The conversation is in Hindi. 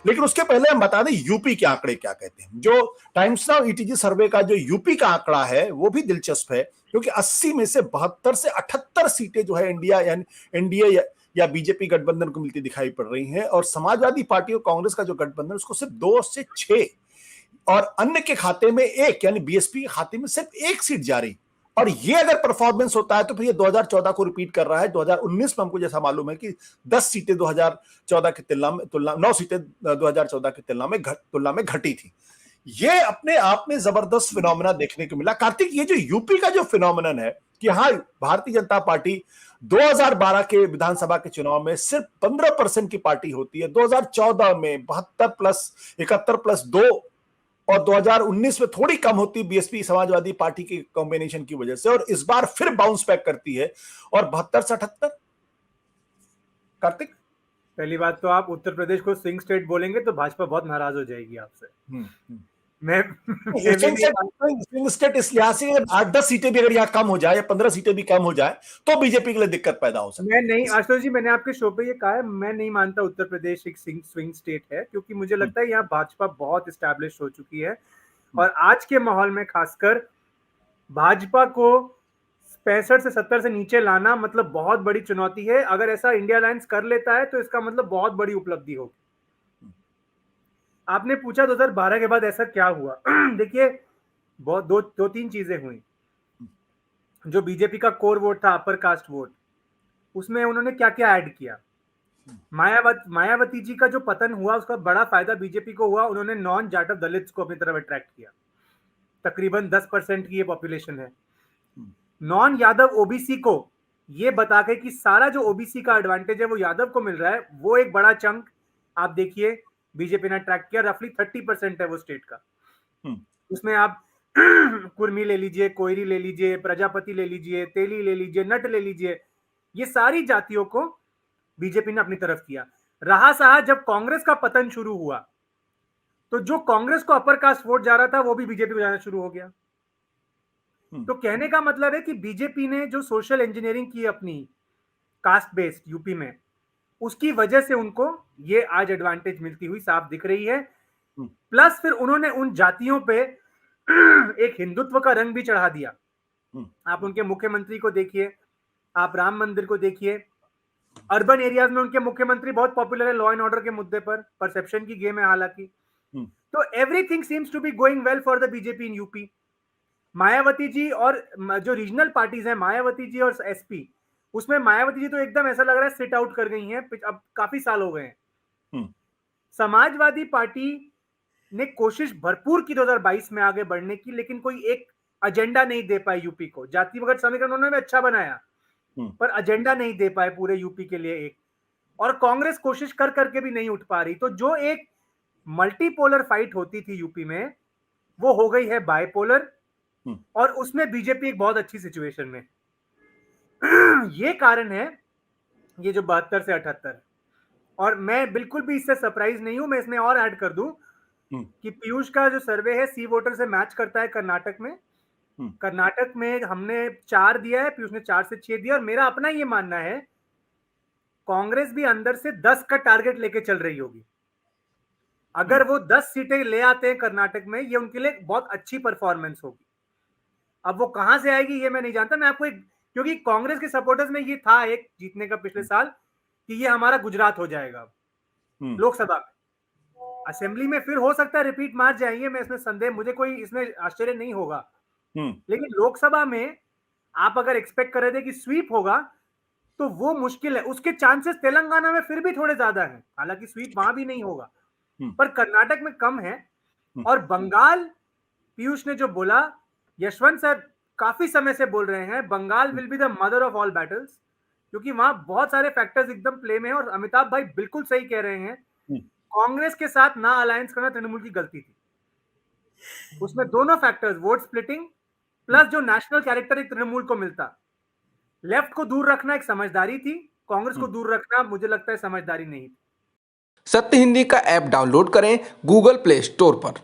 लेकिन उसके पहले हम बता दें यूपी के आंकड़े क्या कहते हैं। जो टाइम्स नाउ ईटीजी सर्वे का जो यूपी का आंकड़ा है वो भी दिलचस्प है, क्योंकि 80 में से 72 से 78 सीटें जो है इंडिया यानी एनडीए या बीजेपी गठबंधन को मिलती दिखाई पड़ रही हैं, और समाजवादी पार्टी और कांग्रेस का जो गठबंधन उसको सिर्फ 2 से 6, और अन्य के खाते में 1 यानी बीएसपी के खाते में सिर्फ 1 सीट जा रही। और ये अगर परफॉर्मेंस होता है तो फिर ये 2014 को रिपीट कर रहा है। 2019 में हमको जैसा मालूम है कि 10 सीटें 2014 की तुलना 9 सीटें 2014 की तुलना में घटी थी। ये अपने आप में जबरदस्त फिनोमेना देखने को मिला। कार्तिक, ये जो यूपी का जो फिनोमेनन है कि हाँ, भारतीय जनता पार्टी 2012 के विधानसभा के चुनाव में सिर्फ 15% की पार्टी होती है, 2014 में 72 प्लस 71 प्लस 2 और 2019 में थोड़ी कम होती बीएसपी समाजवादी पार्टी की कॉम्बिनेशन की वजह से, और इस बार फिर बाउंस बैक करती है और 72 से 78। कार्तिक, पहली बात तो आप उत्तर प्रदेश को स्विंग स्टेट बोलेंगे तो भाजपा बहुत नाराज हो जाएगी आपसे। मैं स्विंग स्टेट इस लिहाज से 8-10 सीटें भी अगर यहाँ कम हो जाए या 15 सीटें भी कम हो जाए तो बीजेपी के लिए दिक्कत पैदा हो सकती है। मैं नहीं, आशुतोष जी, मैंने आपके शो पे ये कहा है, मैं नहीं मानता उत्तर प्रदेश एक स्विंग स्टेट है, क्योंकि मुझे लगता है यहाँ भाजपा बहुत इस्टेब्लिश हो चुकी है, और आज के माहौल में खासकर भाजपा को 65 से 70 से नीचे लाना मतलब बहुत बड़ी चुनौती है। अगर ऐसा इंडिया अलायंस कर लेता है तो इसका मतलब बहुत बड़ी उपलब्धि होगी। आपने पूछा 2012 के बाद ऐसा क्या हुआ। देखिए, बहुत दो तीन चीजें हुई। जो बीजेपी का कोर वोट था, अपर कास्ट वोट, उसमें उन्होंने क्या क्या ऐड किया। मायावती जी का जो पतन हुआ उसका बड़ा फायदा बीजेपी को हुआ। उन्होंने नॉन जाटव दलित्स को अपनी तरफ अट्रैक्ट किया। तकरीबन 10% की ये पॉपुलेशन है। नॉन यादव ओबीसी को ये बता के कि सारा जो ओबीसी का एडवांटेज है वो यादव को मिल रहा है, वो एक बड़ा चंक आप देखिए बीजेपी ने अट्रैक्ट किया। रफली 30% है वो स्टेट का। उसमें आप कुर्मी ले लीजिए, कोयरी ले लीजिए, प्रजापति ले लीजिए, तेली ले लीजिए, नट ले लीजिए, ये सारी जातियों को बीजेपी ने अपनी तरफ किया। रहा सहा जब कांग्रेस का पतन शुरू हुआ तो जो कांग्रेस को अपर कास्ट वोट जा रहा था वो भी बीजेपी को जाना शुरू हो गया। तो कहने का मतलब है कि बीजेपी ने जो सोशल इंजीनियरिंग की अपनी कास्ट बेस्ड यूपी में, उसकी वजह से उनको ये आज एडवांटेज मिलती हुई साफ दिख रही है। प्लस फिर उन्होंने उन जातियों पे एक हिंदुत्व का रंग भी चढ़ा दिया। आप उनके मुख्यमंत्री को देखिए, आप राम मंदिर को देखिए। अर्बन एरियाज में उनके मुख्यमंत्री बहुत पॉपुलर है लॉ एंड ऑर्डर के मुद्दे पर, परसेप्शन की गेम है हालांकि। तो everything seems to be going well for the BJP in UP. Mayawati ji और जो रीजनल पार्टीज हैं, मायावती जी और एसपी, उसमें मायावती जी तो एकदम ऐसा लग रहा है सिट आउट कर गई हैं, अब काफी साल हो गए हैं। समाजवादी पार्टी ने कोशिश भरपूर की 2022 में आगे बढ़ने की, लेकिन कोई एक एजेंडा नहीं दे पाए यूपी को। जातिगत समीकरण उन्होंने अच्छा बनाया पर एजेंडा नहीं दे पाए पूरे यूपी के लिए एक। और कांग्रेस कोशिश कर करके भी नहीं उठ पा रही। तो जो एक मल्टीपोलर फाइट होती थी यूपी में, वो हो गई है बाइपोलर, और उसमें बीजेपी एक बहुत अच्छी सिचुएशन में। ये कारण है ये जो 72 से 78। और मैं बिल्कुल भी इससे सरप्राइज नहीं हूं। मैं इसमें और ऐड कर दूं कि पीयूष का जो सर्वे है सी वोटर से मैच करता है कर्नाटक में। कर्नाटक में हमने 4 दिया है, पीयूष ने 4 से 6 दिया। और मेरा अपना ये मानना है कांग्रेस भी अंदर से 10 का टारगेट लेके चल रही होगी। अगर वो 10 सीटें ले आते हैं कर्नाटक में, ये उनके लिए बहुत अच्छी परफॉर्मेंस होगी। अब वो कहां से आएगी ये मैं नहीं जानता। मैं आपको क्योंकि कांग्रेस के सपोर्टर्स में ये था एक जीतने का पिछले साल कि ये हमारा गुजरात हो जाएगा लोकसभा में। असेंबली में फिर हो सकता है रिपीट मार जाएंगे, मैं इसमें संदेह, मुझे कोई इसमें आश्चर्य नहीं होगा। लेकिन लोकसभा में आप अगर एक्सपेक्ट कर रहे थे कि स्वीप होगा तो वो मुश्किल है। उसके चांसेस तेलंगाना में फिर भी थोड़े ज्यादा हैं, हालांकि स्वीप वहां भी नहीं होगा, पर कर्नाटक में कम है। और बंगाल, पीयूष ने जो बोला, यशवंत सर काफी समय से बोल रहे हैं, Bengal will be the mother of all battles, क्योंकि वहां बहुत सारे फैक्टर्स एकदम प्ले में हैं। और अमिताभ भाई बिल्कुल सही कह रहे हैं, कांग्रेस के साथ ना अलायंस करना तृणमूल की गलती थी। उसमें दोनों फैक्टर्स, वोट स्प्लिटिंग प्लस जो नेशनल कैरेक्टर एक तृणमूल को मिलता। लेफ्ट को दूर रखना एक समझदारी थी, कांग्रेस को दूर रखना मुझे लगता है समझदारी नहीं थी। सत्य हिंदी का ऐप डाउनलोड करें गूगल प्ले स्टोर पर।